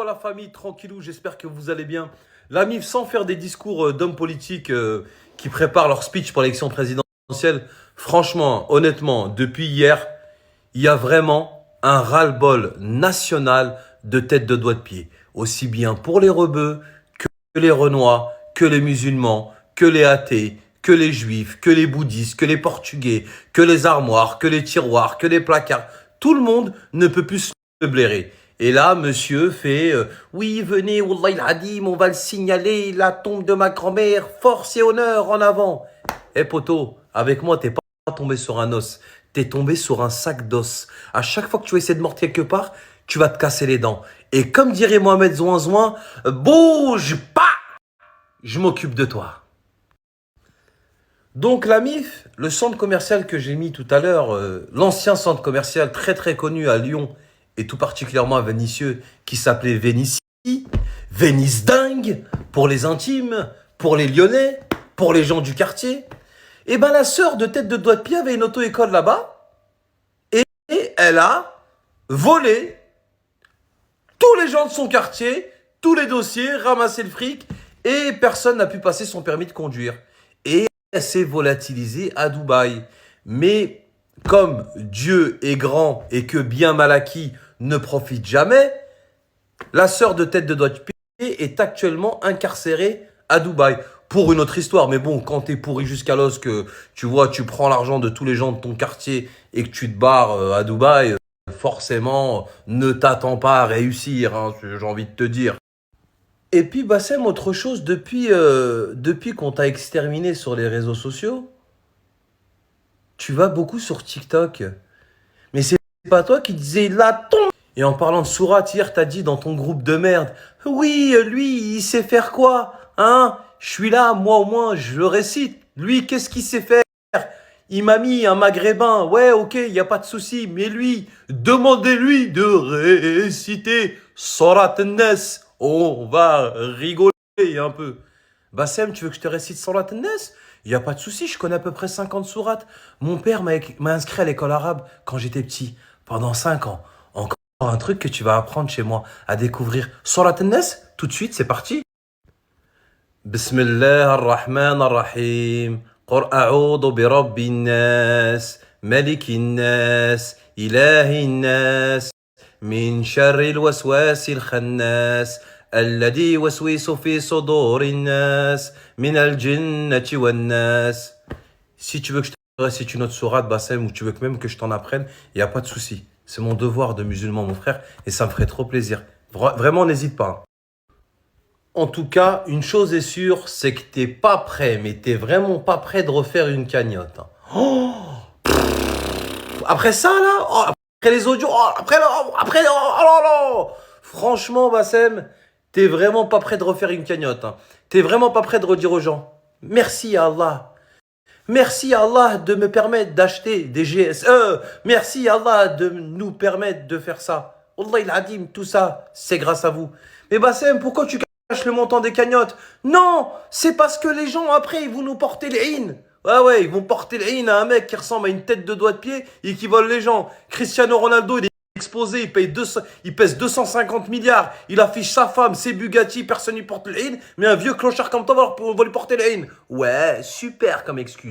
la famille, tranquillou, j'espère que vous allez bien. La MIF, sans faire des discours d'hommes politiques qui préparent leur speech pour l'élection présidentielle, franchement, honnêtement, depuis hier, il y a vraiment un ras-le-bol national de tête de doigt de pied. Aussi bien pour les rebeux que les renois, que les musulmans, que les athées, que les juifs, que les bouddhistes, que les portugais, que les armoires, que les tiroirs, que les placards. Tout le monde ne peut plus se blairer. Et là, monsieur fait oui, venez, Wallah il-Hadim, on va le signaler, la tombe de ma grand-mère, force et honneur en avant. Eh poto, avec moi, t'es pas tombé sur un os, t'es tombé sur un sac d'os. À chaque fois que tu essaies de mordre quelque part, tu vas te casser les dents. Et comme dirait Mohamed Zouanzouin, bouge pas, je m'occupe de toi. Donc la MIF, le centre commercial que j'ai mis tout à l'heure, l'ancien centre commercial très très connu à Lyon, et tout particulièrement à Vénissieux, qui s'appelait Vénitie, Vénice dingue, pour les intimes, pour les Lyonnais, pour les gens du quartier. Et ben la sœur de tête de doigt de pied avait une auto-école là-bas, et elle a volé tous les gens de son quartier, tous les dossiers, ramassé le fric, et personne n'a pu passer son permis de conduire. Et elle s'est volatilisée à Dubaï. Mais comme Dieu est grand et que bien mal acquis ne profite jamais, la sœur de tête de doigt de pied est actuellement incarcérée à Dubaï. Pour une autre histoire, mais bon, quand t'es pourri jusqu'à l'os, que tu vois, tu prends l'argent de tous les gens de ton quartier et que tu te barres à Dubaï, forcément, ne t'attends pas à réussir, hein, j'ai envie de te dire. Et puis, Bassem, autre chose, depuis qu'on t'a exterminé sur les réseaux sociaux, tu vas beaucoup sur TikTok. Mais c'est pas toi qui disais la tombe. Et en parlant de sourate, hier, t'as dit dans ton groupe de merde, oui, lui, il sait faire quoi? Hein? Je suis là, moi au moins, je le récite. Lui, qu'est-ce qu'il sait faire? Il m'a mis un maghrébin. Ouais, ok, il n'y a pas de souci. Mais lui, demandez-lui de réciter Sorat Nes. On va rigoler un peu. Bassem, tu veux que je te récite Sorat Nes? Il n'y a pas de souci, je connais à peu près 50 sourates. Mon père m'a inscrit à l'école arabe quand j'étais petit, pendant 5 ans. Encore un truc que tu vas apprendre chez moi à découvrir. Sorat Nes, tout de suite, c'est parti. Bismillah ar-Rahman ar-Rahim. قل أعوذ برب الناس ملك الناس إله الناس من شر الوسواس الخناس الذي يوسوس في صدور الناس من الجنة والناس. Si tu veux que je te récite une autre sourate, Bassem, ou tu veux que même que je t'en apprenne, il n'y a pas de souci. C'est mon devoir de musulman, mon frère, et ça me ferait trop plaisir. Vraiment, n'hésite pas. En tout cas, une chose est sûre, c'est que t'es pas prêt, mais t'es vraiment pas prêt de refaire une cagnotte. Oh, après ça, là, oh, après les audios, oh, après, oh là là. Franchement, Bassem, t'es vraiment pas prêt de refaire une cagnotte. T'es vraiment pas prêt de redire aux gens, merci à Allah. Merci à Allah de me permettre d'acheter des GSE. Merci à Allah de nous permettre de faire ça. Wallah il-Hadim, tout ça, c'est grâce à vous. Mais Bassem, pourquoi tu caches le montant des cagnottes? Non, c'est parce que les gens, après, ils vont nous porter les haines. Ouais, ils vont porter les haines à un mec qui ressemble à une tête de doigt de pied et qui vole les gens. Cristiano Ronaldo, il est exposé, il pèse 250 milliards, il affiche sa femme, ses Bugatti, personne lui porte les haines, mais un vieux clochard comme toi va lui porter les haines. Ouais, super comme excuse.